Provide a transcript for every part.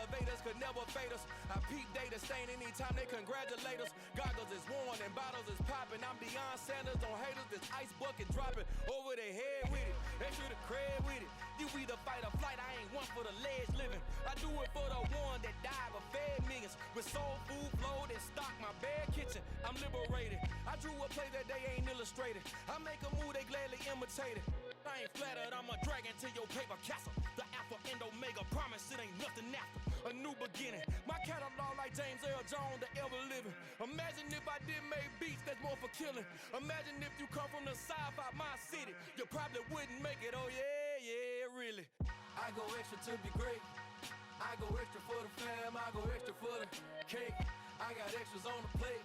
elevators could never fade us. I peep data stain anytime they congratulate us. Goggles is worn and bottles is popping. I'm beyond Sanders on haters. This ice bucket dropping over their head with it. Extra the cred with it. You either fight or flight. I ain't one for the ledge living. I do it for the one that died but fed millions. With soul food flowed and stocked my bare kitchen. I'm liberated. I drew a play that they ain't illustrated. I make a move they gladly imitate it. I ain't flattered, I'm a dragon to your paper castle. The Alpha and Omega promise it ain't nothing after. A new beginning. My catalog like James Earl Jones, the ever living. Imagine if I didn't make beats that's more for killing. Imagine if you come from the south out my city. You probably wouldn't make it, oh yeah, really. I go extra to be great. I go extra for the fam, I go extra for the cake. I got extras on the plate.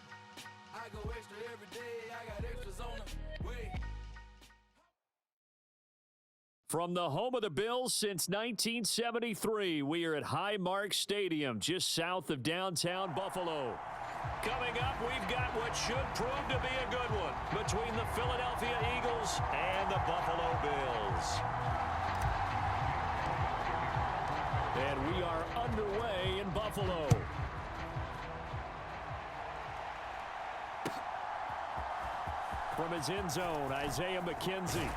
I go extra every day, I got extras on the way. From the home of the Bills since 1973, we are at Highmark Stadium, just south of downtown Buffalo. Coming up, we've got what should prove to be a good one between the Philadelphia Eagles and the Buffalo Bills. And we are underway in Buffalo. From his end zone, Isaiah McKenzie.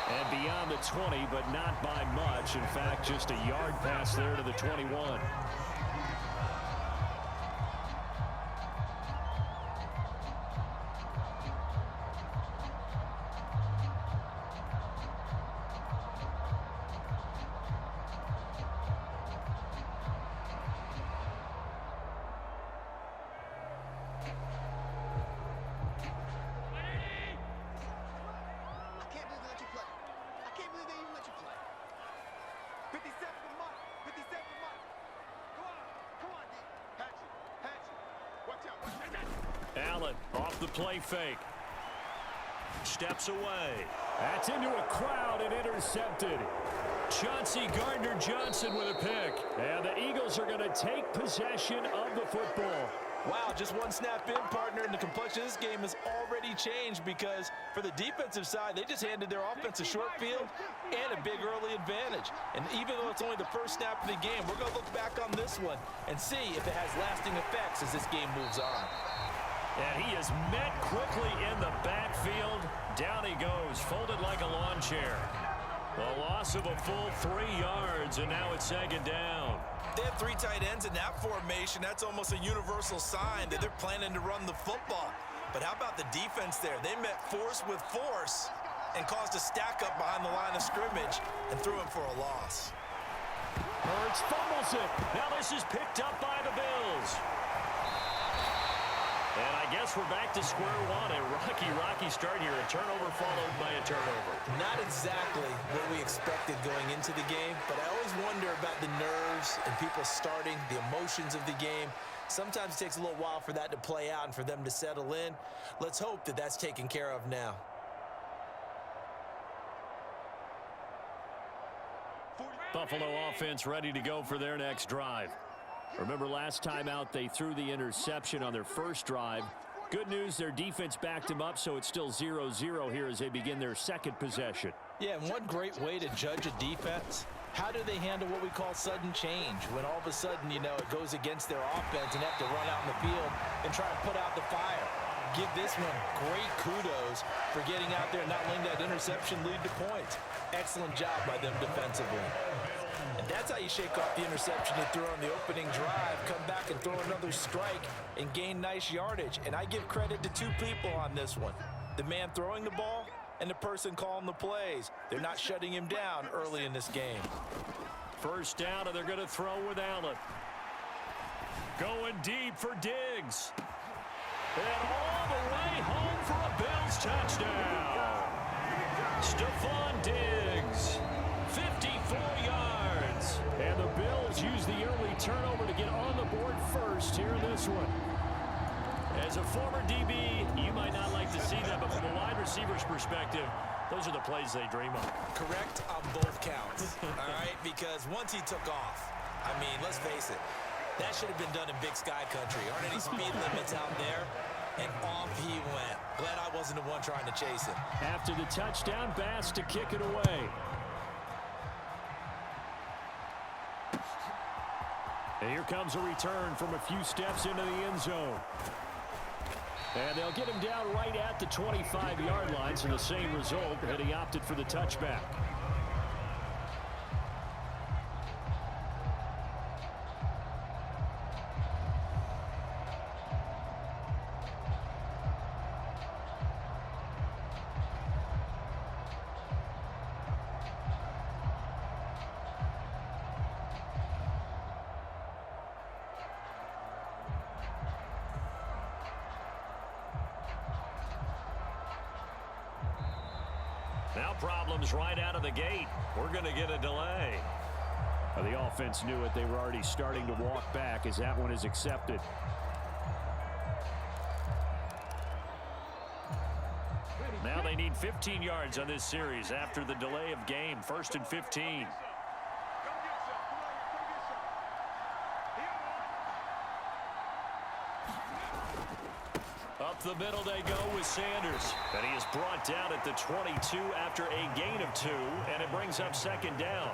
And beyond the 20, but not by much. In fact, just a yard pass there to the 21. Allen off the play fake. Steps away. That's into a crowd and intercepted. Chauncey Gardner-Johnson with a pick. And the Eagles are going to take possession of the football. Wow, just one snap in, partner, and the complexion of this game has already changed because for the defensive side, they just handed their offense a short field and a big early advantage. And even though it's only the first snap of the game, we're going to look back on this one and see if it has lasting effects as this game moves on. And he is met quickly in the backfield. Down he goes, folded like a lawn chair. A loss of a full 3 yards, and now it's second down. They have 3 tight ends in that formation. That's almost a universal sign that they're planning to run the football. But how about the defense there? They met force with force and caused a stack up behind the line of scrimmage and threw him for a loss. Hurts fumbles it. Now this is picked up by the Bills. And I guess we're back to square one. A rocky start here. A turnover followed by a turnover. Not exactly what we expected going into the game, but I always wonder about the nerves and people starting, the emotions of the game. Sometimes it takes a little while for that to play out and for them to settle in. Let's hope that that's taken care of now. Buffalo offense ready to go for their next drive. Remember last time out they threw the interception on their first drive. Good news, their defense backed them up, so it's still 0-0 here as they begin their second possession. Yeah, and one great way to judge a defense, how do they handle what we call sudden change? When all of a sudden, you know, it goes against their offense and they have to run out in the field and try to put out the fire. Give this one great kudos for getting out there and not letting that interception lead to points. Excellent job by them defensively. And that's how you shake off the interception they threw on the opening drive, come back and throw another strike and gain nice yardage. And I give credit to 2 people on this one. The man throwing the ball and the person calling the plays. They're not shutting him down early in this game. First down, and they're going to throw with Allen. Going deep for Diggs. And all the way home for a Bills touchdown. Stephon Diggs, 54 yards. And the Bills use the early turnover to get on the board first here in this one. As a former DB, you might not like to see that, but from a wide receiver's perspective, those are the plays they dream of. Correct on both counts, all right? Because once he took off, I mean, let's face it, that should have been done in Big Sky Country. Aren't any speed limits out there? And off he went. Glad I wasn't the one trying to chase him. After the touchdown, Bass to kick it away. And here comes a return from a few steps into the end zone. And they'll get him down right at the 25-yard line, so the same result, and he opted for the touchback. Now problems right out of the gate. We're going to get a delay. The offense knew it. They were already starting to walk back as that one is accepted. Now they need 15 yards on this series after the delay of game. 1st and 15. Up the middle they go with Sanders. And he is brought down at the 22 after a gain of 2, and it brings up 2nd down.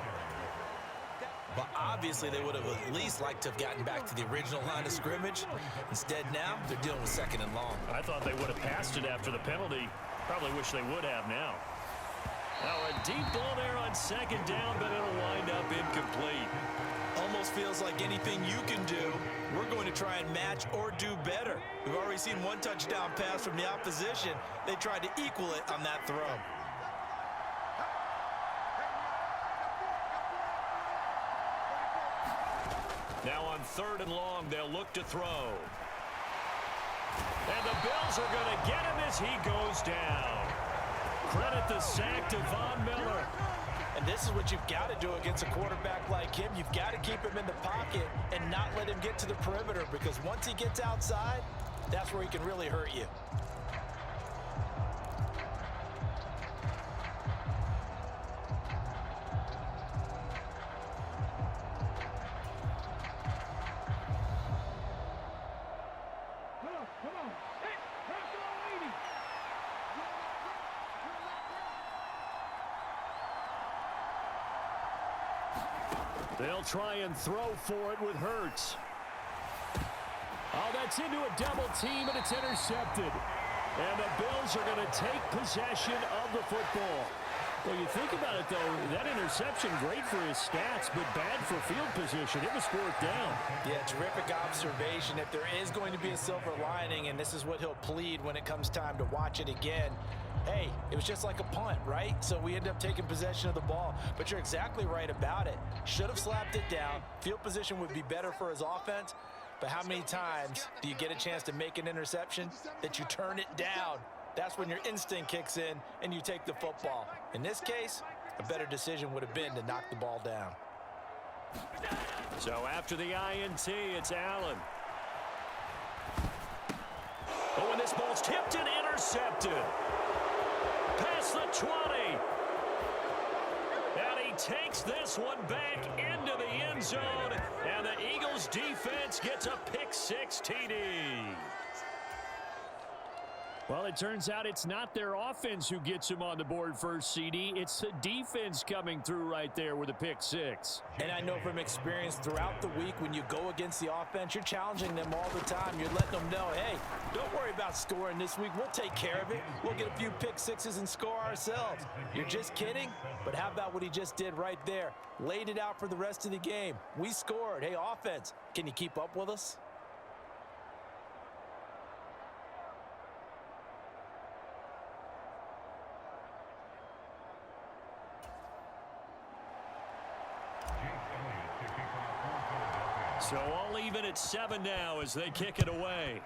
But obviously they would have at least liked to have gotten back to the original line of scrimmage. Instead now, they're dealing with 2nd and long. I thought they would have passed it after the penalty. Probably wish they would have now. Now a deep ball there on 2nd down, but it'll wind up incomplete. Almost feels like anything you can do, we're going to try and match or do better. We've already seen one touchdown pass from the opposition. They tried to equal it on that throw. Now on 3rd and long, they'll look to throw. And the Bills are going to get him as he goes down. Credit the sack to Von Miller. And this is what you've got to do against a quarterback like him. You've got to keep him in the pocket and not let him get to the perimeter, because once he gets outside, that's where he can really hurt you. They'll try and throw for it with Hurts. Oh, that's into a double team, and it's intercepted. And the Bills are going to take possession of the football. Well, you think about it, though, that interception, great for his stats, but bad for field position. It was 4th down. Yeah, terrific observation. If there is going to be a silver lining, and this is what he'll plead when it comes time to watch it again, hey, it was just like a punt, right? So we end up taking possession of the ball. But you're exactly right about it. Should have slapped it down. Field position would be better for his offense. But how many times do you get a chance to make an interception that you turn it down? That's when your instinct kicks in and you take the football. In this case, a better decision would have been to knock the ball down. So after the INT, it's Allen. Oh, and this ball's tipped and intercepted. Past the 20. And he takes this one back into the end zone. And the Eagles defense gets a pick-6 TD. Well, it turns out it's not their offense who gets him on the board first, CD. It's the defense coming through right there with a pick-6. And I know from experience throughout the week, when you go against the offense, you're challenging them all the time. You're letting them know, hey, don't worry about scoring this week. We'll take care of it. We'll get a few pick-6s and score ourselves. You're just kidding? But how about what he just did right there? Laid it out for the rest of the game. We scored. Hey, offense, can you keep up with us? So all even at 7 now as they kick it away.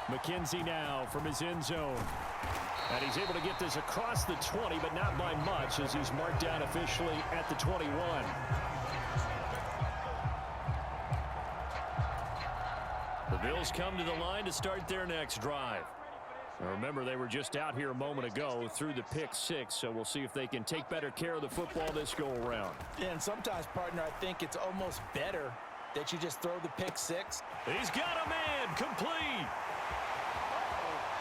McKenzie now from his end zone. And he's able to get this across the 20, but not by much as he's marked down officially at the 21. The Bills come to the line to start their next drive. Now remember, they were just out here a moment ago through the pick-6, so we'll see if they can take better care of the football this go-around. Yeah, and sometimes, partner, I think it's almost better that you just throw the pick-6. He's got a man complete.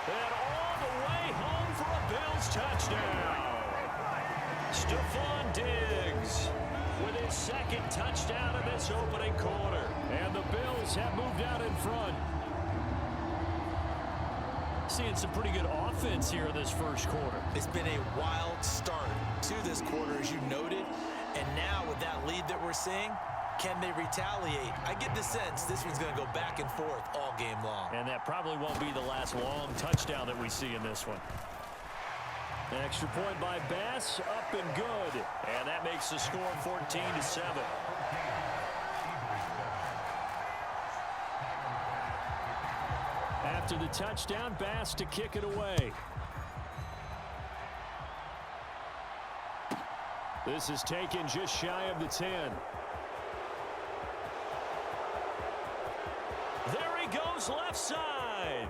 And all the way home for a Bills touchdown. Stephon Diggs Diggs with his second touchdown in this opening quarter. And the Bills have moved out in front. Seeing some pretty good offense here in this first quarter. It's been a wild start to this quarter, as you noted. And now with that lead that we're seeing, can they retaliate? I get the sense this one's going to go back and forth all game long. And that probably won't be the last long touchdown that we see in this one. An extra point by Bass, up and good. And that makes the score 14-7. After the touchdown, Bass to kick it away. This is taken just shy of the 10. There he goes, left side.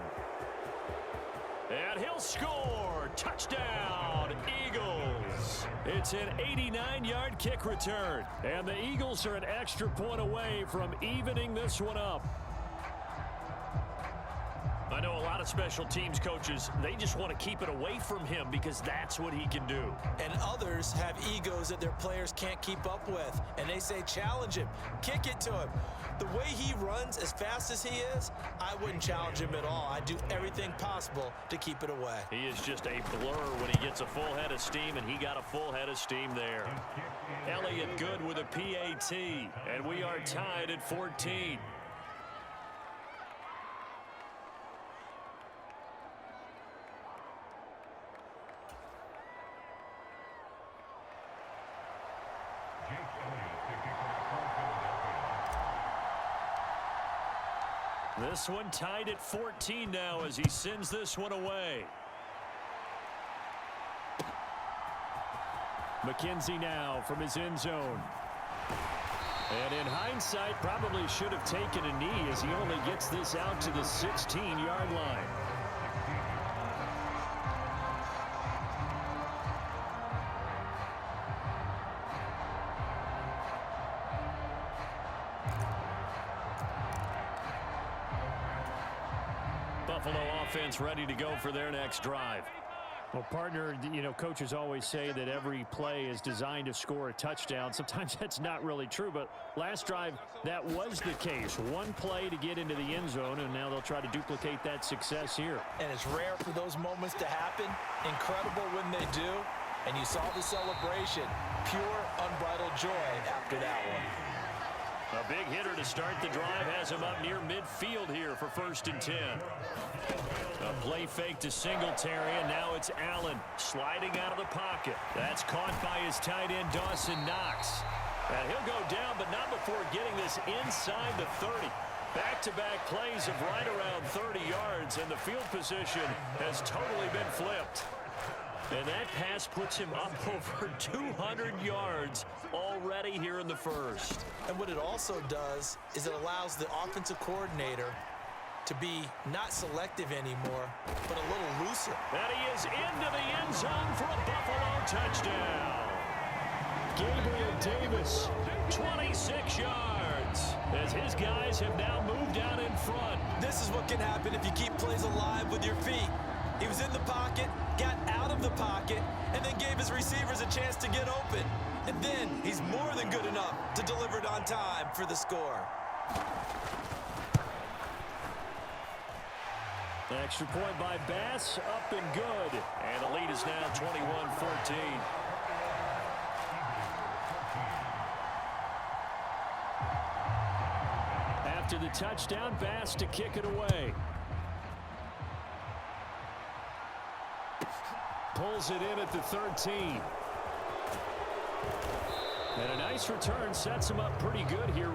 And he'll score. Touchdown, Eagles. It's an 89-yard kick return. And the Eagles are an extra point away from evening this one up. I know a lot of special teams coaches, they just want to keep it away from him because that's what he can do. And others have egos that their players can't keep up with. And they say, challenge him, kick it to him. The way he runs as fast as he is, I wouldn't challenge him at all. I'd do everything possible to keep it away. He is just a blur when he gets a full head of steam, and he got a full head of steam there. Elliott good with a PAT, and we are tied at 14. This one tied at 14 now as he sends this one away. McKenzie now from his end zone. And in hindsight, probably should have taken a knee as he only gets this out to the 16-yard line. Buffalo offense ready to go for their next drive. Well, partner, you know, coaches always say that every play is designed to score a touchdown. Sometimes that's not really true, but last drive, that was the case. One play to get into the end zone, and now they'll try to duplicate that success here. And it's rare for those moments to happen. Incredible when they do. And you saw the celebration. Pure, unbridled joy after that one. A big hitter to start the drive has him up near midfield here for 1st and 10. A play fake to Singletary, and now it's Allen sliding out of the pocket. That's caught by his tight end, Dawson Knox. And he'll go down, but not before getting this inside the 30. Back-to-back plays of right around 30 yards, and the field position has totally been flipped. And that pass puts him up over 200 yards already here in the first. And what it also does is it allows the offensive coordinator to be not selective anymore, but a little looser. And he is into the end zone for a Buffalo touchdown. Gabriel Davis, 26 yards, as his guys have now moved out in front. This is what can happen if you keep plays alive with your feet. He was in the pocket, got out of the pocket, and then gave his receivers a chance to get open. And then he's more than good enough to deliver it on time for the score. The extra point by Bass, up and good. And the lead is now 21-14. After the touchdown, Bass to kick it away. Pulls it in at the 13. And a nice return sets him up pretty good here.